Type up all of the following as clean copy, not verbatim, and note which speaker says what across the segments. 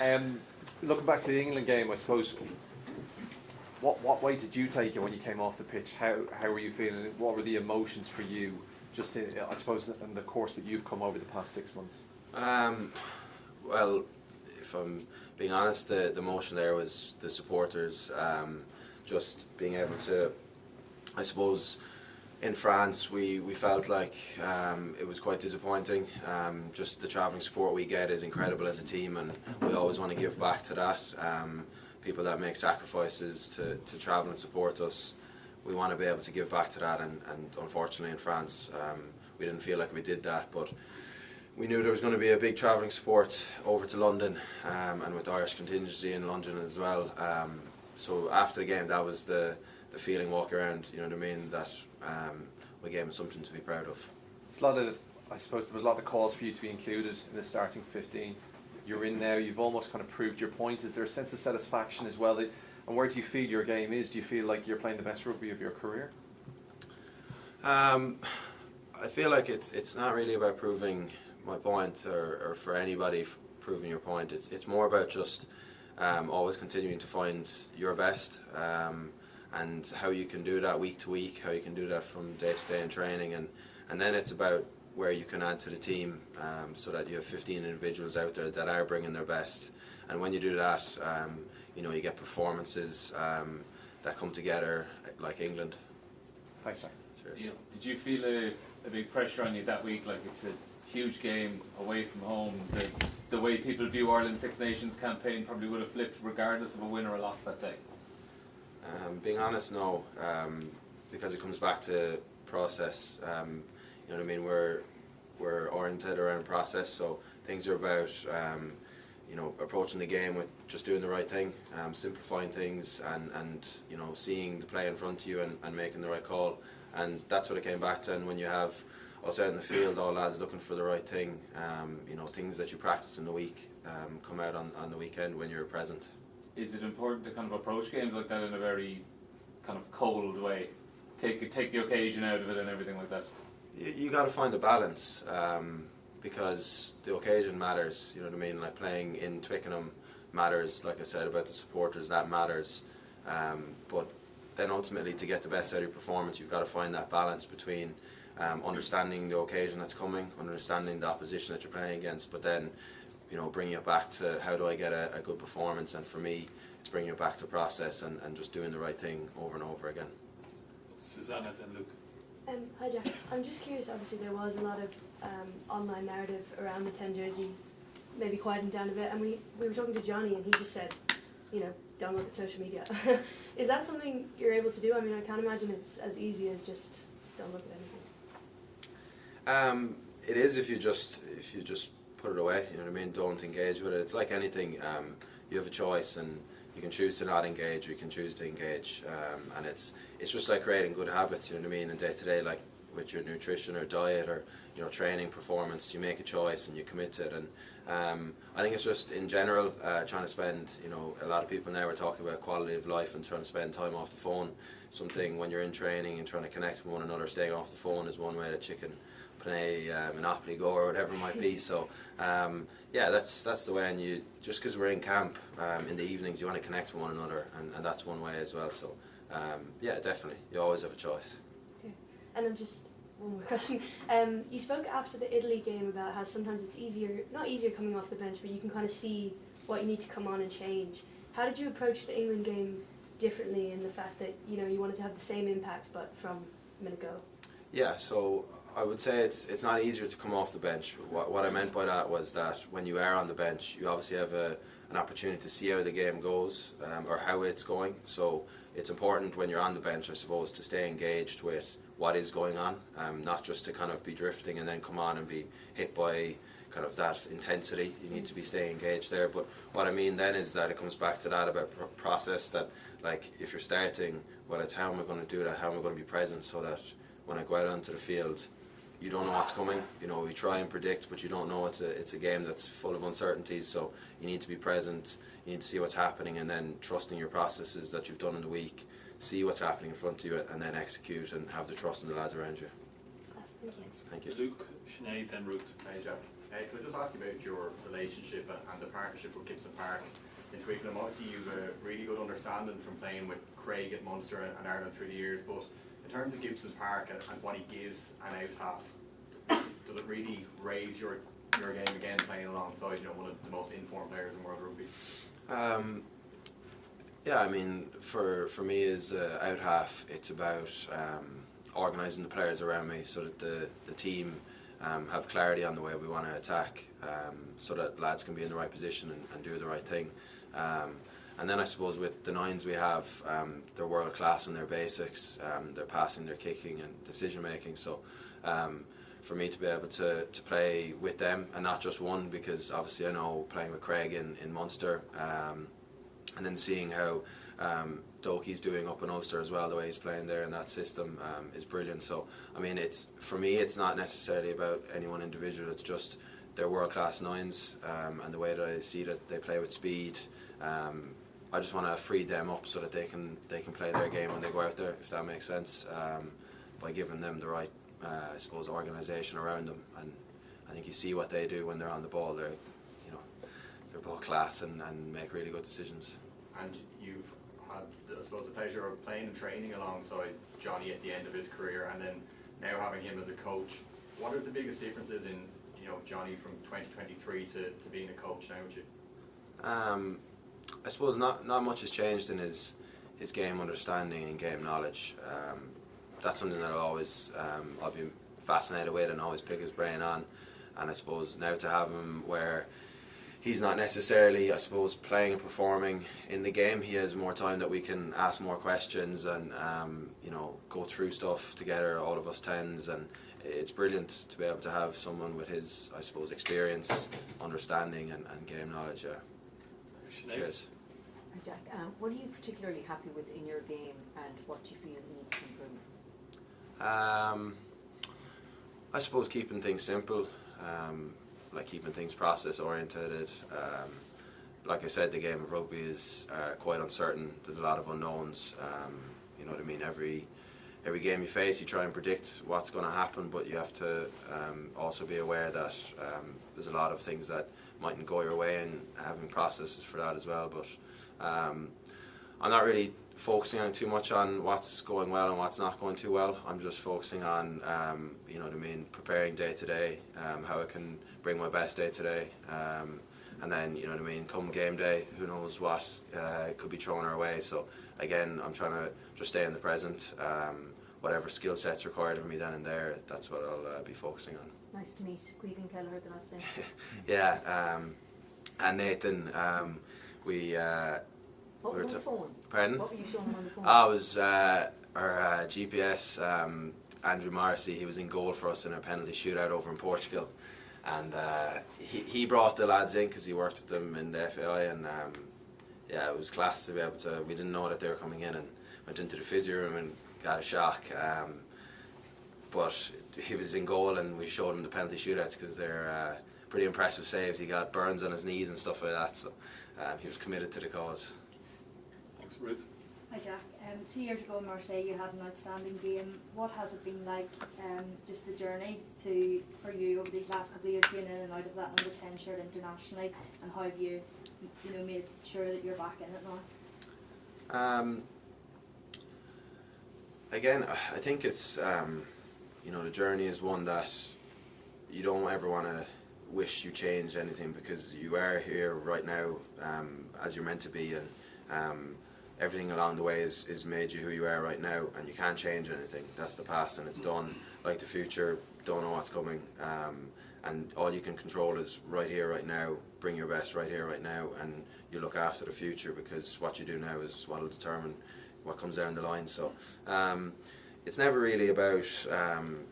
Speaker 1: Looking back to the England game, I suppose, what way did you take it when you came off the pitch? How were you feeling? What were the emotions for you, just in, I suppose, in the course that you've come over the past 6 months?
Speaker 2: Well, if I'm being honest, the emotion there was the supporters, just being able to, I suppose, in France we felt like it was quite disappointing. Just the travelling support we get is incredible as a team, and we always want to give back to that. People that make sacrifices to travel and support us, we want to be able to give back to that, and unfortunately in France we didn't feel like we did that, but we knew there was going to be a big travelling support over to London, and with the Irish contingency in London as well. So after the game, that was the feeling walking around, you know what I mean, that we gave them something to be proud of.
Speaker 1: It's a lot of, I suppose there was a lot of calls for you to be included in the starting 15. You're in now, you've almost kind of proved your point. Is there a sense of satisfaction as well? And where do you feel your game is? Do you feel like you're playing the best rugby of your career?
Speaker 2: I feel like it's not really about proving my point, or for anybody proving your point. It's more about just always continuing to find your best, and how you can do that week to week, how you can do that from day to day in training, and then it's about where you can add to the team, so that you have 15 individuals out there that are bringing their best. And when you do that, you get performances that come together like England.
Speaker 1: Thanks, Jack.
Speaker 2: Cheers.
Speaker 3: Yeah. Did you feel a big pressure on you that week? Like, it's a huge game away from home. The way people view Ireland's Six Nations campaign probably would have flipped regardless of a win or a loss that day.
Speaker 2: Being honest, no, because it comes back to process. You know what I mean? We're oriented around process, so things are about approaching the game with just doing the right thing, simplifying things, and seeing the play in front of you and making the right call. And that's what it came back to. And when you have us out in the field, all lads looking for the right thing, things that you practice in the week come out on the weekend when you're present.
Speaker 3: Is it important to kind of approach games like that in a very kind of cold way? Take the occasion out of it and everything like that?
Speaker 2: You got to find the balance, because the occasion matters, you know what I mean? Like playing in Twickenham matters, like I said about the supporters, that matters. But then ultimately, to get the best out of your performance, you've got to find that balance between understanding the occasion that's coming, understanding the opposition that you're playing against, but then bringing it back to how do I get a good performance. And for me, it's bringing it back to process and just doing the right thing over and over again.
Speaker 4: Susanna, then Luke.
Speaker 5: Hi Jack, I'm just curious, obviously there was a lot of online narrative around the 10 jersey, maybe quieting down a bit, and we were talking to Johnny and he just said, don't look at social media. Is that something you're able to do? I mean, I can't imagine it's as easy as just don't look at anything.
Speaker 2: It is if you just put it away, you know what I mean, don't engage with it. It's like anything, you have a choice, and you can choose to not engage or you can choose to engage, and it's just like creating good habits, you know what I mean, in day to day, like with your nutrition or diet or training, performance. You make a choice and you commit to it. And I think it's just in general trying to spend, a lot of people now are talking about quality of life and trying to spend time off the phone. Something when you're in training and trying to connect with one another, staying off the phone is one way that you can play Monopoly Go or whatever it might be. So yeah, that's the way. And you just because we're in camp in the evenings, you want to connect with one another, and that's one way as well. So yeah, definitely, you always have a choice.
Speaker 5: Okay, and I'm just one more question. You spoke after the Italy game about how sometimes it's not easier coming off the bench, but you can kind of see what you need to come on and change. How did you approach the England game differently in the fact that you wanted to have the same impact but from a minute ago?
Speaker 2: Yeah, so I would say it's not easier to come off the bench. What I meant by that was that when you are on the bench, you obviously have an opportunity to see how the game goes, or how it's going. So it's important when you're on the bench, I suppose, to stay engaged with what is going on, not just to kind of be drifting and then come on and be hit by kind of that intensity. You need to be staying engaged there. But what I mean then is that it comes back to that about process, that like if you're starting, well, it's how am I going to do that, how am I going to be present, so that when I go out onto the field, you don't know what's coming. We try and predict, but you don't know. It's a game that's full of uncertainties, so you need to be present, you need to see what's happening, and then trusting your processes that you've done in the week, see what's happening in front of you, and then execute and have the trust in the lads around you.
Speaker 5: Thank you.
Speaker 2: Thank you.
Speaker 4: Luke, Sinead, then Ruth.
Speaker 1: Hey, Jack.
Speaker 6: Can I just ask you about your relationship and the partnership with Gibson Park in Twickenham? Obviously, you've a really good understanding from playing with Craig at Munster and Ireland through the years, but in terms of Gibson Park and what he gives an out half, does it really raise your game again playing alongside one of the most informed players in world rugby?
Speaker 2: Yeah, I mean, for me as out half, it's about organising the players around me so that the team have clarity on the way we want to attack, so that lads can be in the right position and do the right thing. And then I suppose with the nines we have, they're world class in their basics, their passing, their kicking and decision making. So for me to be able to play with them and not just one, because obviously I know playing with Craig in Munster, and then seeing how Dokey's doing up in Ulster as well, the way he's playing there in that system is brilliant. So I mean, for me it's not necessarily about any one individual, it's just they're world class nines, and the way that I see that they play with speed, I just want to free them up so that they can play their game when they go out there, if that makes sense, by giving them the right I suppose organisation around them. And I think you see what they do when they're on the ball. They're ball class and make really good decisions.
Speaker 6: And you've had, I suppose, the pleasure of playing and training alongside Johnny at the end of his career, and then now having him as a coach. What are the biggest differences in Johnny from 2023 to being a coach now with you?
Speaker 2: I suppose not much has changed in his game understanding and game knowledge. That's something that I'll be fascinated with and always pick his brain on. And I suppose now to have him where he's not necessarily, I suppose, playing and performing in the game, he has more time that we can ask more questions and go through stuff together, all of us tens, and it's brilliant to be able to have someone with his, I suppose, experience, understanding and game knowledge. Yeah. Cheers.
Speaker 7: Jack, what are you particularly happy with in your game, and what do you feel needs to improve?
Speaker 2: I suppose keeping things simple, like keeping things process oriented. Like I said, the game of rugby is quite uncertain. There's a lot of unknowns. You know what I mean? Every game you face, you try and predict what's going to happen, but you have to also be aware that there's a lot of things that mightn't go your way, and having processes for that as well. But I'm not really focusing on too much on what's going well and what's not going too well. I'm just focusing on, you know what I mean, preparing day to day, how I can bring my best day to day, and then, you know what I mean, come game day, who knows what could be thrown our way. So again, I'm trying to just stay in the present. Whatever skill sets required of me then and there, that's what I'll be focusing on.
Speaker 7: Nice to meet Cleveland Kelleher the last day.
Speaker 2: Yeah, and Nathan, we...
Speaker 7: What was on the phone?
Speaker 2: Pardon?
Speaker 7: What were you showing him on the phone?
Speaker 2: I was our GPS, Andrew Morrissey. He was in goal for us in a penalty shootout over in Portugal, and he brought the lads in because he worked with them in the FAI, and yeah, it was class to be able to. We didn't know that they were coming in, and went into the physio room and got a shock. But he was in goal, and we showed him the penalty shootouts because they're pretty impressive saves. He got burns on his knees and stuff like that, so he was committed to the cause.
Speaker 4: Thanks, Ruth.
Speaker 8: Hi Jack. 2 years ago in Marseille you had an outstanding game. What has it been like, just the journey for you over these last couple of years, being in and out of that under 10 shirt internationally, and how have you made sure that you're back in it now?
Speaker 2: Again, I think it's the journey is one that you don't ever want to wish you changed anything, because you are here right now as you're meant to be, and everything along the way is made you who you are right now, and you can't change anything. That's the past and it's done. Like the future, don't know what's coming, and all you can control is right here, right now. Bring your best right here, right now, and you look after the future, because what you do now is what will determine what comes down the line. So it's never really about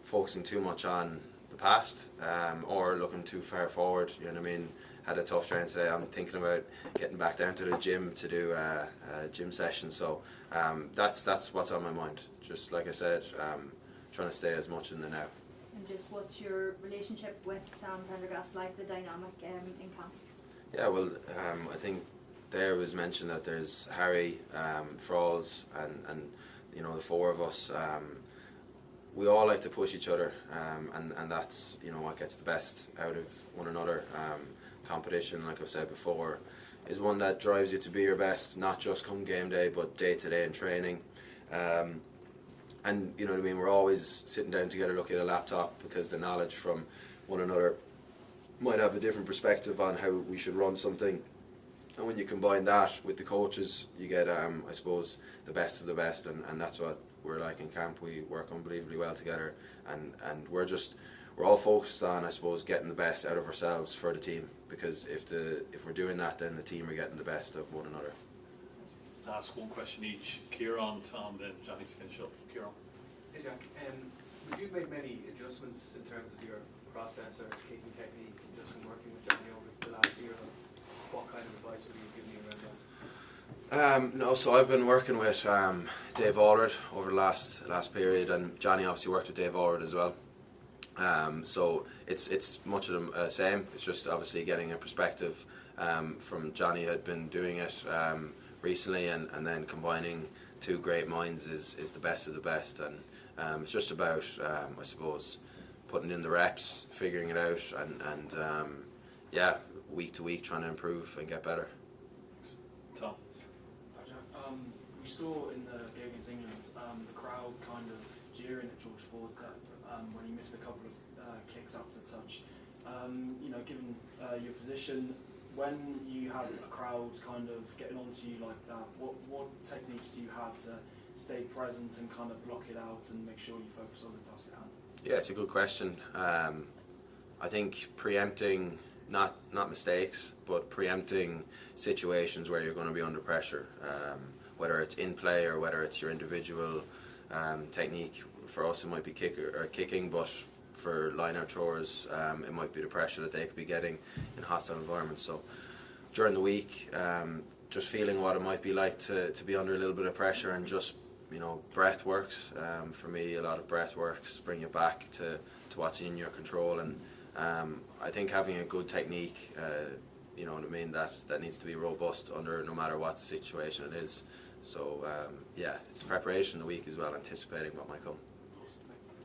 Speaker 2: focusing too much on the past or looking too far forward. You know what I mean? Had a tough training today. I'm thinking about getting back down to the gym to do a gym session. So that's what's on my mind. Just like I said, trying to stay as much in the now.
Speaker 8: And just what's your relationship with Sam Prendergast like, the dynamic in camp?
Speaker 2: Yeah, well, I think there was mentioned that there's Harry, Fralls, and the four of us. we all like to push each other, and that's, you know, what gets the best out of one another. Competition, like I've said before, is one that drives you to be your best, not just come game day, but day to day in training. And you know what I mean, we're always sitting down together looking at a laptop, because the knowledge from one another might have a different perspective on how we should run something. And when you combine that with the coaches, you get, I suppose, the best of the best, and that's what we're like in camp. We work unbelievably well together, and we're all focused on, I suppose, getting the best out of ourselves for the team, because if we're doing that, then the team are getting the best of one another.
Speaker 4: Ask one question each. Kieran, Tom, then Johnny to finish up. Kieran.
Speaker 9: Hey Jack, would you make many adjustments in terms of your process or kicking technique, just from working with Johnny over the last year? Or what kind of advice would you give me around that?
Speaker 2: No, so I've been working with Dave Allred over the last period, and Johnny obviously worked with Dave Allred as well. So it's much of the same. It's just obviously getting a perspective from Johnny, who had been doing it recently, and then combining two great minds is the best of the best. And it's just about, I suppose, putting in the reps, figuring it out, and yeah, week to week trying to improve and get better.
Speaker 4: Tom.
Speaker 10: We saw in the game against England the crowd kind of jeering at George Ford when he missed a couple of kicks out to touch. You know, given your position, when you have a crowd kind of getting onto you like that, what techniques do you have to stay present and kind of block it out and make sure you focus on the task at hand?
Speaker 2: Yeah, it's a good question. I think preempting, not mistakes, but preempting situations where you're going to be under pressure, whether it's in play or whether it's your individual technique. For us, it might be kicking, but for line-out throwers, it might be the pressure that they could be getting in hostile environments. So during the week, just feeling what it might be like to be under a little bit of pressure, and just, you know, breath works. For me, a lot of breath works, bring you back to what's in your control. And I think having a good technique, you know what I mean, that needs to be robust under no matter what situation it is. So yeah, it's preparation the week as well, anticipating what might come.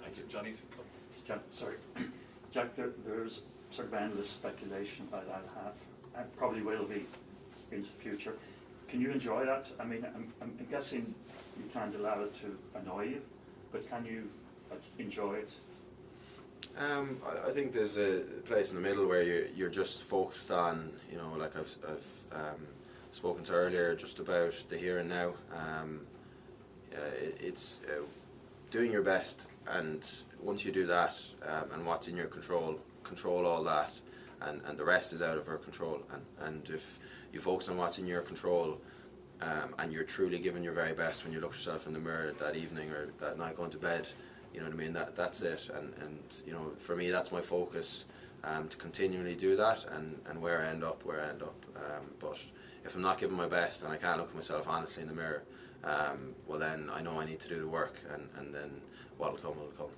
Speaker 4: Thanks, Johnny.
Speaker 11: Jack, there's sort of endless speculation that I'll have, and probably will be into the future. Can you enjoy that? I mean, I'm guessing you can't allow it to annoy you, but can you enjoy it?
Speaker 2: I think there's a place in the middle where you're just focused on, you know, like I've spoken to earlier, just about the here and now. It's doing your best, and once you do that, and what's in your control all that, and the rest is out of our control. And if you focus on what's in your control, and you're truly giving your very best when you look yourself in the mirror that evening or that night going to bed, you know what I mean, that's it. And you know, for me, that's my focus, to continually do that, and where I end up. But if I'm not giving my best and I can't look at myself honestly in the mirror, well then I know I need to do the work, and then what'll come will come.